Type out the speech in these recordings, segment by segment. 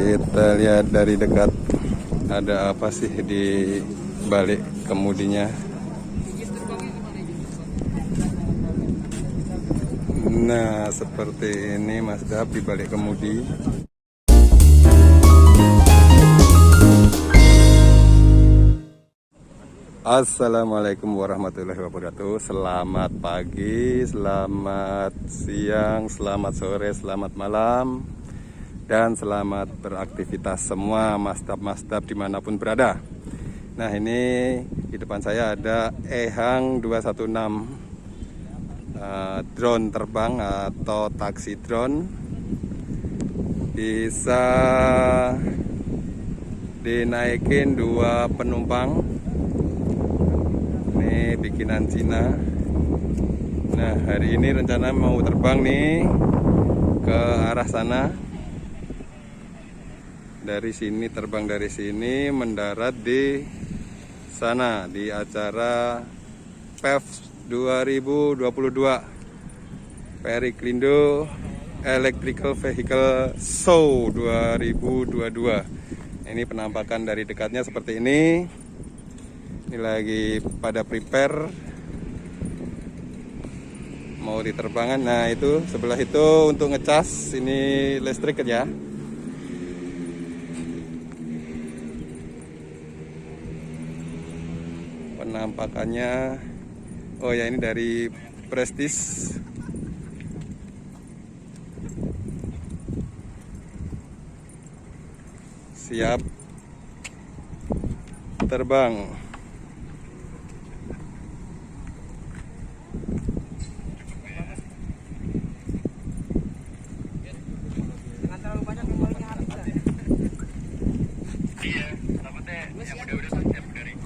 Kita lihat dari dekat ada apa sih di balik kemudinya. Nah, seperti ini Mas Dap di balik kemudi. Assalamualaikum warahmatullahi wabarakatuh. Selamat pagi, selamat siang, selamat sore, selamat malam, dan selamat beraktivitas semua mastap-mastap dimanapun berada. Nah, ini di depan saya ada Ehang 216 drone terbang atau taksi drone. Bisa dinaikin 2 penumpang. Ini bikinan Cina. Nah, hari ini rencana mau terbang nih ke arah sana. Dari sini, terbang dari sini, mendarat di sana di acara PEV 2022 Periklindo Electrical Vehicle Show 2022. Ini penampakan dari dekatnya seperti ini. Ini lagi pada prepare mau diterbangkan. Nah, itu sebelah itu untuk ngecas. Ini listrik ya. Penampakannya, oh ya, ini dari Prestige. Siap terbang.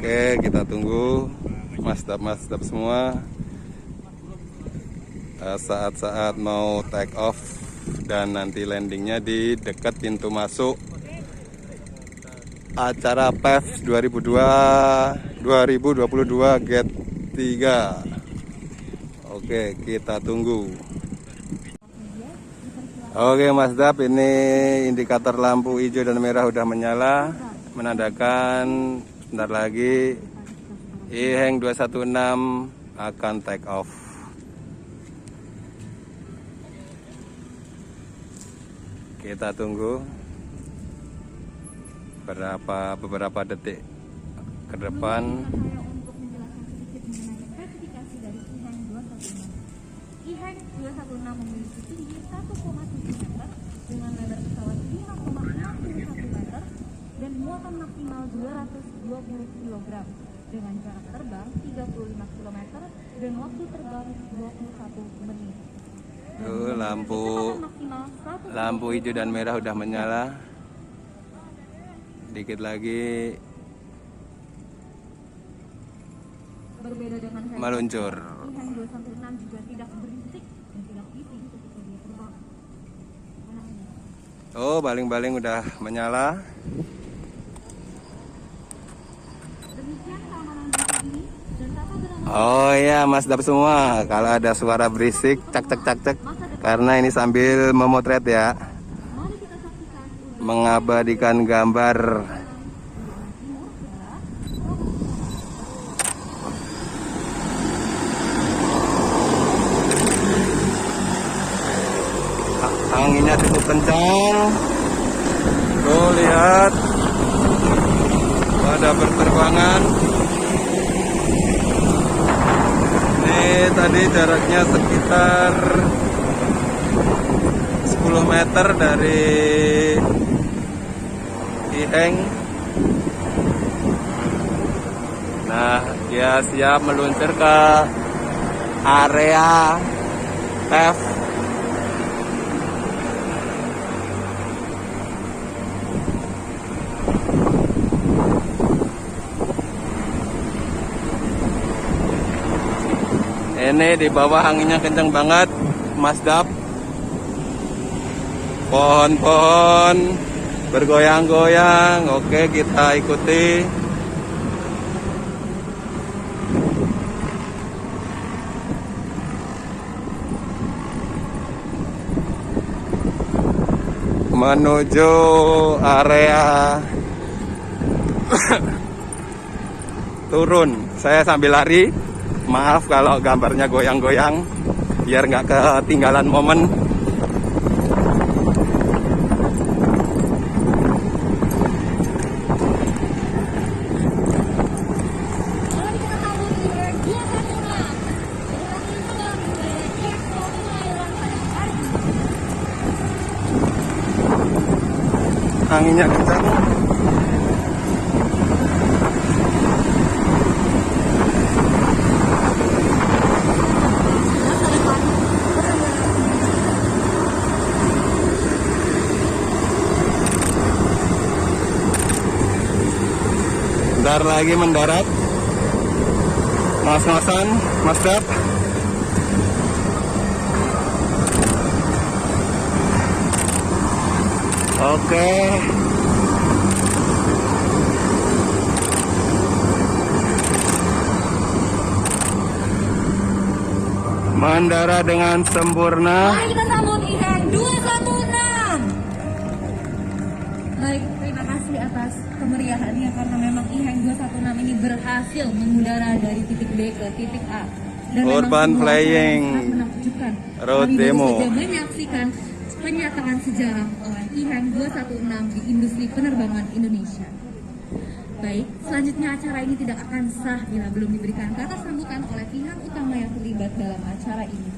Oke, kita tunggu mastap-mastap semua saat-saat mau take off dan nanti landingnya di dekat pintu masuk acara PEV 2022 Gate 3. Oke, kita tunggu. Oke Mas Dap, ini indikator lampu hijau dan merah udah menyala, menandakan sebentar lagi Ehang 216 akan take off. Kita tunggu beberapa detik ke depan. Ehang 216 memiliki tinggi 1,7 meter dengan lebar pesawat 5,61 meter dan muatan maksimal 220 kg dengan jarak terbang 35 km dan waktu terbang 21 menit. Tuh, lampu hijau dan merah udah menyala. Dikit lagi berbeda dengan meluncur. Ehang 216 juga tidak berisik dan tidak bising ketika dia terbang. Oh, baling-baling udah menyala. Demikian keamanan ini dan tata berangkat. Oh iya, Mas Dap semua, kalau ada suara berisik cak cak cak cak, karena ini sambil memotret ya, Mari kita saksikan mengabadikan gambar. Anginnya cukup kencang. Tuh, lihat pada berterbangan. Ini tadi jaraknya sekitar 10 meter dari Ehang. Nah, dia siap meluncur ke area PEV. Ini di bawah anginnya kencang banget, Mas Dap. Pohon-pohon bergoyang-goyang. Oke, kita ikuti. menuju area turun. Saya sambil lari, maaf kalau gambarnya goyang-goyang biar nggak ketinggalan momen. Anginnya kencang. Bentar lagi mendarat. Mas-masan, Mas Dap. Oke. Mendarat dengan sempurna. Mari kita sambut IHENG 216. Baik, terima kasih atas kemeriahannya karena memang IHENG 216 ini berhasil mengudara dari titik B ke titik A. Dan Urban memang Flying sangat menakjubkan. Road Kami baru Demo. saja menyaksikan penyataan sejarah oleh IHENG 216 di industri penerbangan Indonesia. Baik, selanjutnya acara ini tidak akan sah bila belum diberikan kata sambutan oleh pihak utama yang terlibat dalam acara ini.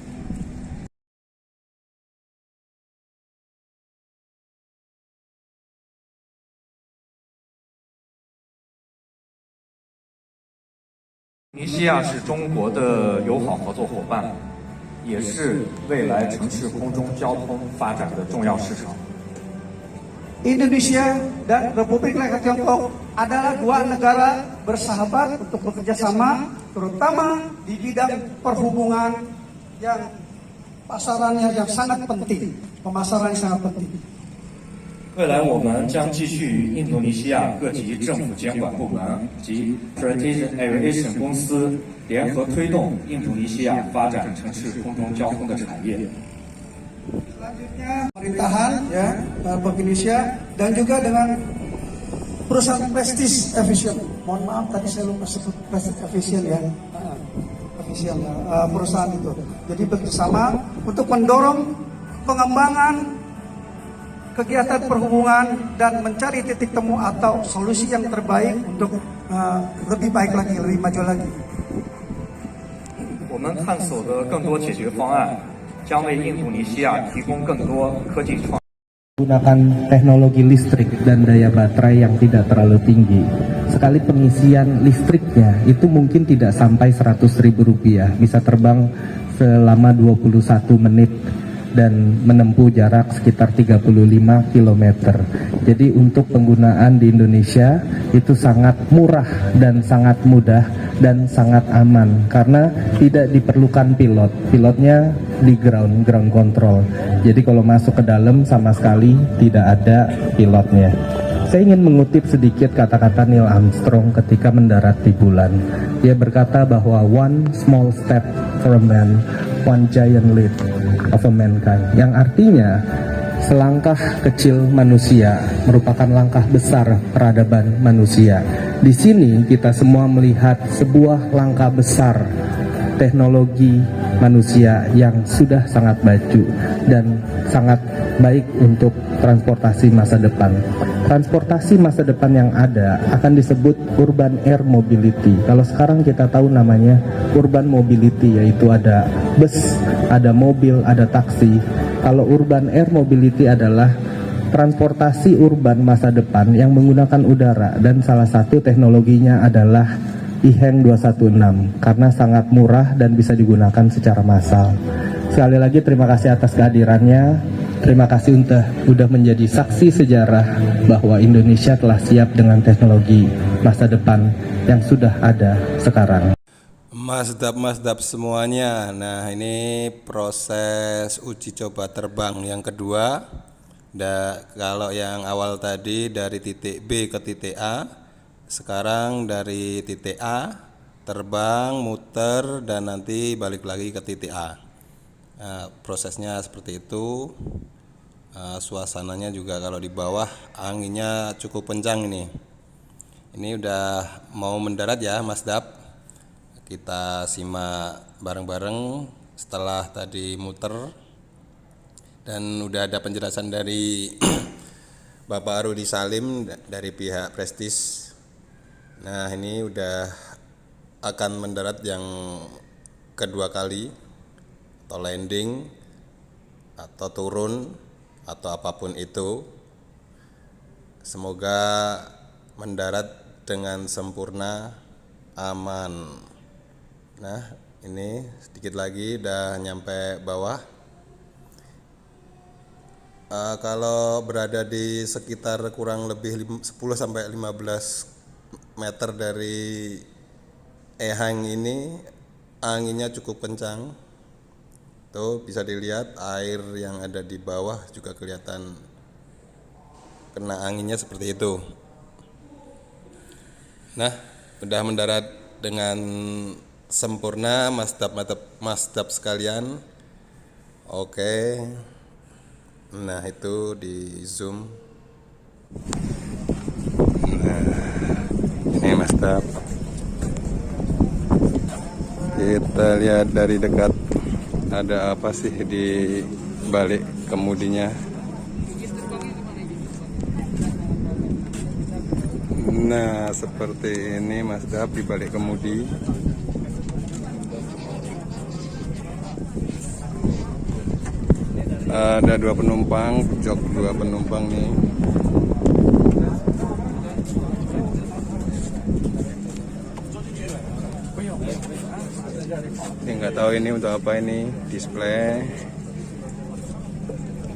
印尼西亚是中国的友好合作伙伴，也是未来城市空中交通发展的重要市场。 Indonesia dan Republik Rakyat Tiongkok adalah dua negara bersahabat untuk bekerja sama, terutama di bidang perhubungan yang pasarannya yang sangat penting, pemasaran yang sangat penting. 未来我们将继续与印度尼西亚各级政府监管部门及 Strategic Aviation 公司联合推动印度尼西亚发展城市空中交通的产业。 Selanjutnya pemerintahan ya Bank Indonesia dan juga dengan perusahaan Prestige Aviation. Mohon maaf tadi saya lupa sebut Prestige Aviation ya. Aviation ya, perusahaan itu. Jadi bekerjasama untuk mendorong pengembangan kegiatan perhubungan dan mencari titik temu atau solusi yang terbaik untuk lebih baik lagi, lebih maju lagi. 我们探索的更多解决方案，将为印度尼西亚提供更多科技创。 Menggunakan teknologi listrik dan daya baterai yang tidak terlalu tinggi. Sekali pengisian listriknya itu mungkin tidak sampai Rp100.000, bisa terbang selama 21 menit dan menempuh jarak sekitar 35 km. Jadi untuk penggunaan di Indonesia itu sangat murah dan sangat mudah dan sangat aman karena tidak diperlukan pilot. Pilotnya di ground control. Jadi kalau masuk ke dalam sama sekali tidak ada pilotnya. Saya ingin mengutip sedikit kata-kata Neil Armstrong ketika mendarat di bulan. Dia berkata bahwa one small step for a man, one giant leap of a mankind. Yang artinya selangkah kecil manusia merupakan langkah besar peradaban manusia. Di sini kita semua melihat sebuah langkah besar teknologi manusia yang sudah sangat maju dan sangat baik untuk transportasi masa depan. Transportasi masa depan yang ada akan disebut urban air mobility. Kalau sekarang kita tahu namanya urban mobility, yaitu ada bus, ada mobil, ada taksi. Kalau urban air mobility adalah transportasi urban masa depan yang menggunakan udara, dan salah satu teknologinya adalah IHENG 216 karena sangat murah dan bisa digunakan secara massal. Sekali lagi terima kasih atas kehadirannya. Terima kasih sudah menjadi saksi sejarah bahwa Indonesia telah siap dengan teknologi masa depan yang sudah ada sekarang. Masdap semuanya. Nah, ini proses uji coba terbang yang kedua. Kalau yang awal tadi dari titik B ke titik A, sekarang dari titik A terbang, muter, dan nanti balik lagi ke titik A. Nah, prosesnya seperti itu. Suasananya juga kalau di bawah anginnya cukup kencang ini. Ini udah mau mendarat ya Mas Dap. Kita simak bareng-bareng setelah tadi muter. Dan udah ada penjelasan dari Bapak Rudi Salim dari pihak Prestige. Nah, ini udah akan mendarat yang kedua kali, atau landing, atau turun, atau apapun itu. Semoga mendarat dengan sempurna, aman. Nah, ini sedikit lagi udah nyampe bawah. Kalau berada di sekitar kurang lebih 10-15 meter dari Ehang ini, anginnya cukup kencang. Tuh bisa dilihat air yang ada di bawah juga kelihatan kena anginnya seperti itu. Nah, udah mendarat dengan sempurna Mas Dap sekalian. Oke. Nah, itu di zoom. Nah, ini Mas Dap. Kita lihat dari dekat ada apa sih di balik kemudinya. Nah, seperti ini Mas Dap di balik kemudi. Ada 2 penumpang, jok 2 penumpang nih. Ini nggak tahu ini untuk apa ini, display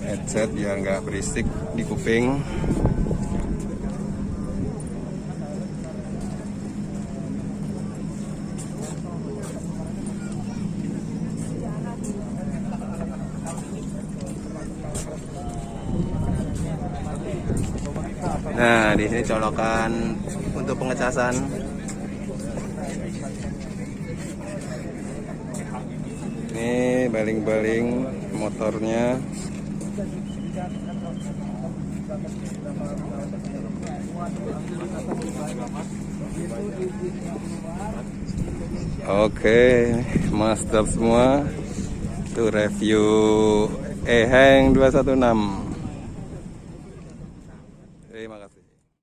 headset biar nggak berisik di kuping. Nah, di sini colokan untuk pengecasan. Ini baling-baling motornya. Oke, Mas Dap semua. Itu review Ehang 216.